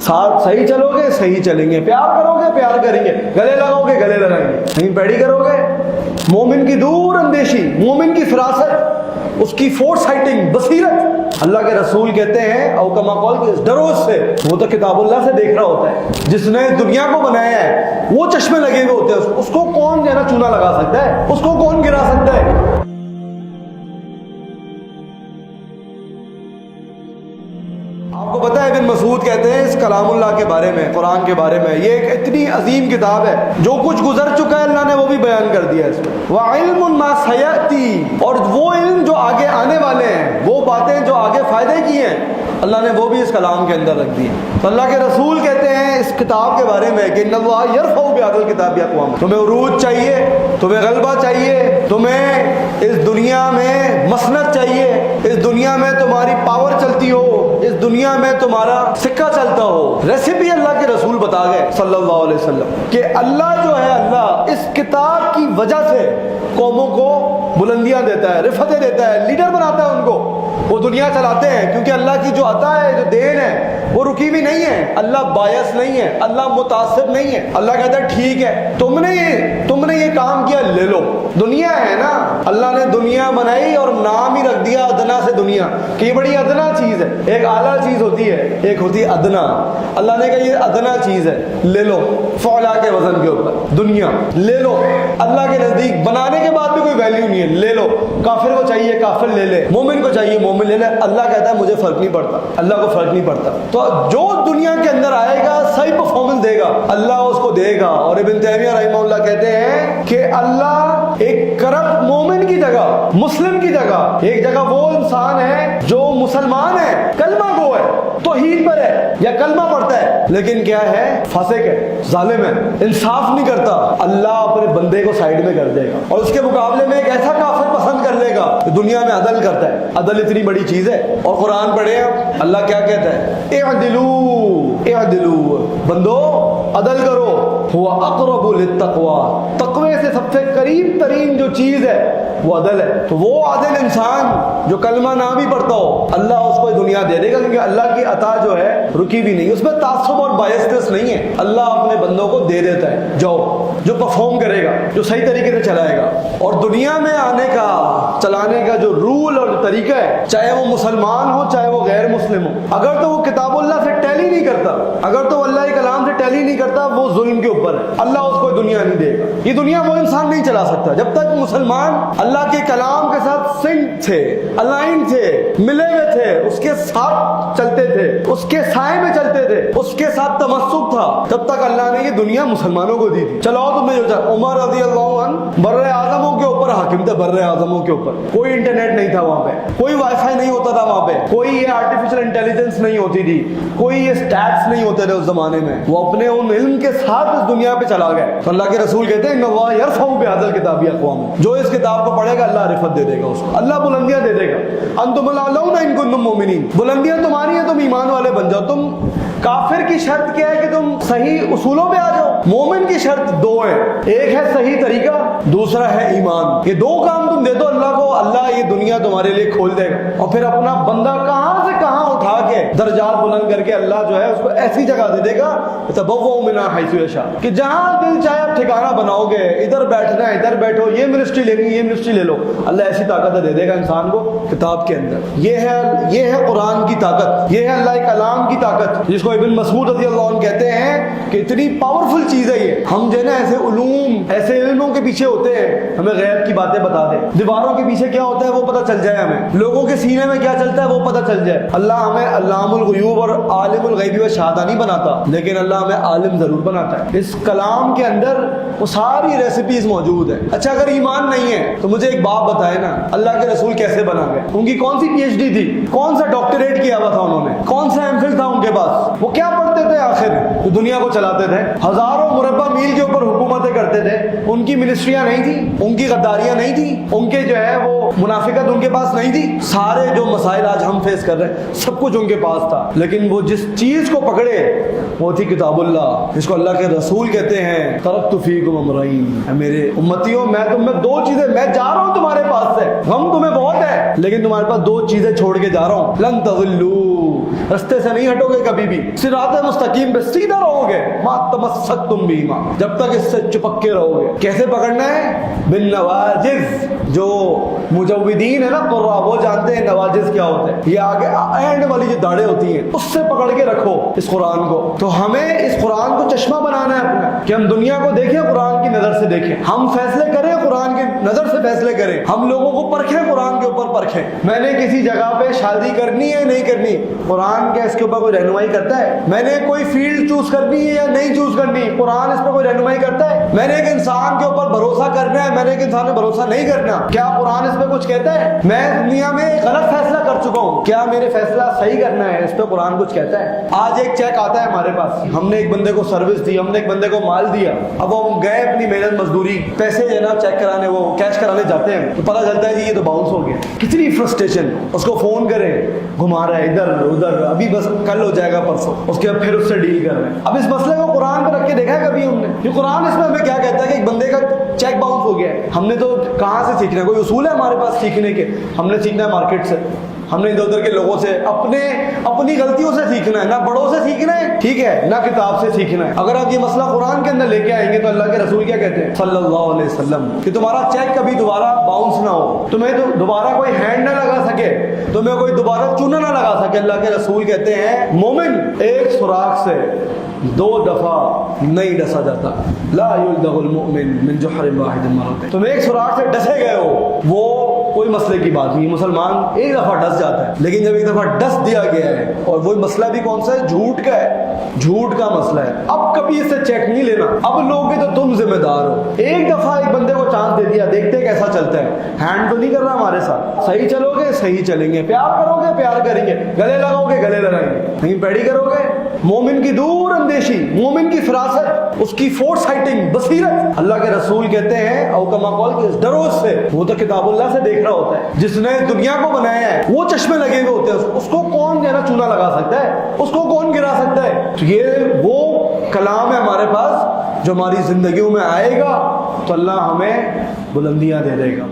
साथ सही चलोगे सही चलेंगे, प्यार करोगे प्यार करेंगे, गले लगाओगे गले लगाएंगे, नहीं पैड़ी करोगे। मोमिन की दूर अंदेशी, मोमिन की फिरासत, उसकी फोर्स हाइटिंग बसीरत। अल्लाह के रसूल कहते हैं औकमा कौल के डरो उससे, वो तो किताबुल्लाह से देख रहा होता है। जिसने दुनिया को बनाया है वो चश्मे लगे हुए होते हैं, उसको कौन जरा चूना लगा सकता है, उसको कौन गिरा सकता है। आपको पता है इब्न मसूद कहते हैं इस कलामुल्लाह के बारे में, कुरान के बारे में, ये एक इतनी अजीम किताब है, जो कुछ गुजर चुका है अल्लाह ने वो भी बयान कर दिया इसमें। व इल्मुन मा सयअती, और वो इल्म जो आगे आने वाले हैं, वो बातें जो आगे फायदे की हैं, अल्लाह ने वो भी इस कलाम के अंदर रख दी है। तो अल्लाह के रसूल कहते हैं इस किताब के बारे में कि इन्नल्लाह यरफ़उ बिहाज़िल किताबि अक़वाम, तुम्हें उरूज चाहिए, तुम्हें गलबा चाहिए, तुम्हें इस दुनिया में मसनद चाहिए, इस दुनिया में तुम्हारी पावर चलती हो, इस दुनिया में तुम्हारा सिक्का चलता हो। रेसिपी अल्लाह के रसूल बता गए सल्लल्लाहु अलैहि वसल्लम कि अल्लाह जो है, अल्लाह इस किताब की वजह से कौमों को बुलंदियां देता है, रिफतें देता है, लीडर बनाता है उनको, वो दुनिया चलाते हैं। क्योंकि अल्लाह की जो अता है, जो देन है, वो रुकी भी नहीं है। अल्लाह बायस नहीं है, अल्लाह मुतासिब नहीं है। अल्लाह कहता है ठीक है, तुमने ये काम किया, ले लो। दुनिया है ना, अल्लाह ने दुनिया बनाई और नाम ही रख दिया अदना से दुनिया, कि ये बड़ी अदना चीज है। एक आला चीज होती है, एक होती है अदना। अल्लाह ने कहा ये अदना चीज है, ले लो, फौला के वजन के ऊपर दुनिया ले लो। अल्लाह के नजदीक बनाने के बाद भी कोई वैल्यू नहीं है, ले लो। काफिर को चाहिए काफिर ले ले, मोमिन को चाहिए मोमिन ले ले। अल्लाह कहता है मुझे फर्क नहीं पड़ता, अल्लाह को फर्क नहीं पड़ता। तो जो दुनिया के अंदर आएगा सही परफॉर्मेंस देगा, अल्लाह उसको देगा। और इब्न तैमिया रहमहुल्लाह कहते हैं कि अल्लाह एक करप्ट मोमिन की जगह, मुस्लिम की जगह, एक जगह वो इंसान है जो मुसलमान है, कलमा गो है, तौहीद पर है या कलमा पढ़ता है, लेकिन क्या है, फासिक है, जालिम है, इंसाफ नहीं करता, अल्लाह अपने बंदे को साइड में कर देगा और उसके मुकाबले में एक ऐसा काफिर पसंद कर लेगा जो दुनिया में अदल करता है। अदल इतनी बड़ी चीज है। और कुरान पढ़े आप, अल्लाह क्या कहता है, इअदिलू, बंदो अदल करो, हुवा अक़रबु लित्तक़वा, तक़वे से सबसे करीब तरीन जो चीज है वो अदल है। तो वो आदिल इंसान जो कलमा ना भी पढ़ता हो, अल्लाह उसको दुनिया दे देगा, क्योंकि अल्लाह की अता जो है रुकी भी नहीं, उसमें तासुब और बायसनेस नहीं है। अल्लाह अपने बंदों को दे देता है जो परफॉर्म करेगा, जो सही तरीके से चलाएगा। और दुनिया में आने का, चलाने का जो रूल और तरीका है, चाहे वो मुसलमान हो चाहे वो गैर मुस्लिम हो, अगर तो वो किताबुल्लाह से टैली नहीं करता, अगर तो अल्लाह के कलाम से टैली नहीं करता, वो जुल्म के ऊपर है, अल्लाह उसको दुनिया नहीं देगा। ये दुनिया वो इंसान नहीं चला सकता जब तक मुसलमान अल्लाह के कलाम के साथ सिंक थे, अलाइन थे, मिले हुए थे, उसके साथ चलते थे, उसके साए में चलते थे, उसके साथ तमस्सुक था, तब तक अल्लाह ने ये दुनिया मुसलमानों को दी थी। चलाओ तुमने जो चाहा। उमर रज़ी अल्लाहु अन्हु बर्रे आज़मों के ऊपर हाकिम थे, बर्रे आज़मों के ऊपर कोई इंटरनेट नहीं था वहां पे, कोई वाईफाई नहीं होता था वहां पे, कोई ये आर्टिफिशियल इंटेलिजेंस नहीं होती थी, कोई ये स्टैट्स नहीं होते थे उस जमाने में। वो अपने उन इल्म के साथ इस दुनिया पे चला गए। तो अल्लाह के रसूल कहते हैं इन्नल्लाह यरफ़उ बिहाज़िल किताबि अक़वाम, जो इस किताब को पढ़ेगा अल्लाह रिफत दे देगा उसको, अल्लाह बुलंदियां दे देगा। अंतुमुल आलौना इन कुंतुम मोमिनीन, बुलंदियां तुम्हारी हैं, तुम ईमान वाले बन जाओ। तुम काफिर की शर्त क्या है कि तुम सही उसूलों पे आ जाओ। मोमिन की शर्त दो है, एक है सही तरीका, दूसरा है ईमान। ये दो काम तुम दे दो अल्लाह को, अल्लाह ये दुनिया तुम्हारे लिए खोल देगा। और फिर अपना बंदा कहां से कहां उठा के दर्जात बुलंद करके अल्लाह जो है उसको ऐसी जगह दे देगा, तबव्वउ मिना हैसु यशा, कि जहां दिल चाहे आप ठिकाना बनाओगे, इधर बैठना है इधर बैठो, ये मिनिस्ट्री लेनी ये मिनिस्ट्री ले लो, अल्लाह ऐसी ताकत दे देगा इंसान को किताब के अंदर। ये है कुरान की ताकत, ये है अल्लाह कलाम की ताकत, जिसको इब्न मसूद रज़ी अल्लाह अन्हु कहते हैं कि इतनी पावरफुल चीज है ये। हम जो है ना ऐसे उलूम, ऐसे इल्मों के पीछे होते हैं, हमें गैब की बातें बता दे, दीवारों के पीछे क्या होता है वो पता चल जाए, हमें लोगों के सीने में क्या चलता है वो पता चल जाए। अल्लाह हमें अल्लामुल गुयूब और आलिमुल गैबी व शहादा नहीं बनाता, लेकिन अल्लाह हमें आलिम जरूर बनाता है। इस कलाम के अंदर वो सारी रेसिपीज मौजूद है। अच्छा, अगर ईमान नहीं है तो मुझे एक बात बताए ना, अल्लाह के रसूल कैसे बना गए? उनकी कौन सी पीएचडी थी, कौन सा डॉक्टरेट किया हुआ था उन्होंने, कौन सा एमफिल था उनके पास, वो क्या पढ़ते थे आखिर, जो दुनिया को चलाते थे, हजारों मुरब्बा मील के ऊपर हुकूमतें करते थे, उनकी मिनिस्ट्रियां नहीं थी, उनकी गद्दारियां नहीं थी, उनके जो है वो मुनाफिकत उनके पास नहीं थी। सारे जो मसाइल आज हम फेस कर रहे हैं सब कुछ उनके पास था, लेकिन वो जिस चीज को पकड़े वो थी किताबुल्लाह, जिसको अल्लाह के रसूल कहते हैं तरक्तु फीकुम अमरैन, मेरे उम्मतियों मैं तुम में दो चीजें, मैं जा रहा हूं तुम्हारे पास से, गम तुम्हें बहुत है लेकिन तुम्हारे पास दो चीजें छोड़ के जा रहा हूं, लन तज़िल्लू, رستے سے نہیں ہٹوگے کبھی بھی, صراط مستقیم پہ سیدھا رہوگے, ما تمسکتم بہما, جب تک اس سے چپک کے رہو گے. کیسے پکڑنا ہے؟ بالنواجذ. جو مجودین ہے نا قراء, وہ جانتے ہیں نواجذ کیا ہوتے ہیں. یہ آگے اینڈ والی جو داڑیں ہوتی ہیں اس سے پکڑ کے رکھو اس قرآن کو. تو ہمیں اس قرآن کو چشمہ بنانا ہے اپنا, کہ ہم دنیا کو دیکھیں قرآن کی نظر سے دیکھیں, ہم فیصلے کریں قرآن کی نظر سے فیصلے کریں, ہم لوگوں کو پرکھیں قرآن کے اوپر پرکھیں. میں نے کسی جگہ پہ شادی کرنی ہے نہیں کرنی, قرآن کیا اس کے اوپر کوئی رہنمائی کرتا ہے؟ میں نے کوئی فیلڈ چوز کرنی ہے یا نہیں چوز کرنی, قرآن اس پہ کوئی رہنمائی کرتا ہے؟ میں نے ایک انسان کے اوپر بھروسہ کرنا ہے, میں نے ایک انسان پہ بھروسہ نہیں کرنا, کیا قرآن اس پہ کچھ کہتا ہے؟ میں دنیا میں غلط فیصلہ کر چکا ہوں, کیا میرے فیصلہ صحیح کرنا ہے, اس پہ قرآن کچھ کہتا ہے؟ آج ایک چیک آتا ہے ہمارے پاس, ہم نے ایک بندے کو سروس دی, ہم نے ایک بندے کو مال دیا, اب وہ گئے اپنی محنت مزدوری پیسے جو ہے نا چیک کرانے, وہ کیش کرانے جاتے ہیں, تو پتہ چلتا ہے کہ یہ تو باؤنس ہو گیا. کتنی فرسٹریشن, اس کو فون کریں, گھما رہا ہے ادھر ادھر, ابھی بس کل ہو جائے گا پرسوں, اس کے بعد پھر اس سے ڈیل کر رہے ہیں. اب اس مسئلے کو قرآن پہ رکھ کے دیکھا ہے کبھی ہم نے؟ یہ قرآن اس میں ہمیں کیا کہتا ہے کہ ایک بندے کا چیک باؤنس ہو گیا ہے, ہم نے تو کہاں سے سیکھنا ہے؟ کوئی اصول ہے ہمارے پاس سیکھنے کے؟ ہم نے سیکھنا ہے مارکیٹ سے, ہم نے ادھر ادھر کے لوگوں سے, اپنی غلطیوں سے سیکھنا ہے, نہ بڑوں سے سیکھنا ہے, ٹھیک ہے, نہ کتاب سے سیکھنا ہے. اگر آپ یہ مسئلہ قرآن کے اندر لے کے آئیں گے تو اللہ کے رسول کیا کہتے ہیں صلی اللہ علیہ وسلم, کہ تمہارا چیک کبھی دوبارہ باؤنس نہ ہو, تمہیں تو دوبارہ کوئی ہینڈ نہ لگا سکے, تمہیں کوئی دوبارہ چونا نہ لگا سکے. اللہ کے رسول کہتے ہیں مومن ایک سوراخ سے 2 دفعہ نہیں ڈسا جاتا, لا یلدغ المؤمن من جحر واحد مرتين. تم ایک سوراخ سے ڈسے گئے ہو, وہ کوئی مسئلے کی بات نہیں, مسلمان ایک دفعہ ڈس جاتا ہے, لیکن جب ایک دفعہ ڈس دیا گیا ہے, اور وہی مسئلہ بھی کون سا ہے؟ جھوٹ کا ہے, جھوٹ کا مسئلہ ہے. اب کبھی اس سے چیک نہیں لینا, اب لوگ تو تم ذمہ دار ہو. ایک دفعہ ایک بندے کو چانس دے دیا, دیکھتے کیسا چلتا ہے, ہینڈ تو نہیں کر رہا ہمارے ساتھ, صحیح چلو گے صحیح چلیں گے, پیار کرو گے پیار کریں گے, گلے لگاؤ گے گلے لگائیں گے, نہیں پیڑی کرو گے. مومن کی دور اندیشی, مومن کی فراست, اس کی فور سائٹنگ, بصیرت, اللہ کے رسول کہتے ہیں او کما قال کہ ڈرو سے, وہ تو کتاب اللہ سے دیکھ رہا ہوتا ہے. جس نے دنیا کو بنایا ہے وہ چشمے لگے ہوئے ہوتے ہیں, اس کو کون جو ہے نا چونا لگا سکتا ہے, اس کو کون گرا سکتا ہے؟ تو یہ وہ کلام ہے ہمارے پاس جو ہماری زندگیوں میں آئے گا تو اللہ ہمیں بلندیاں دے دے گا.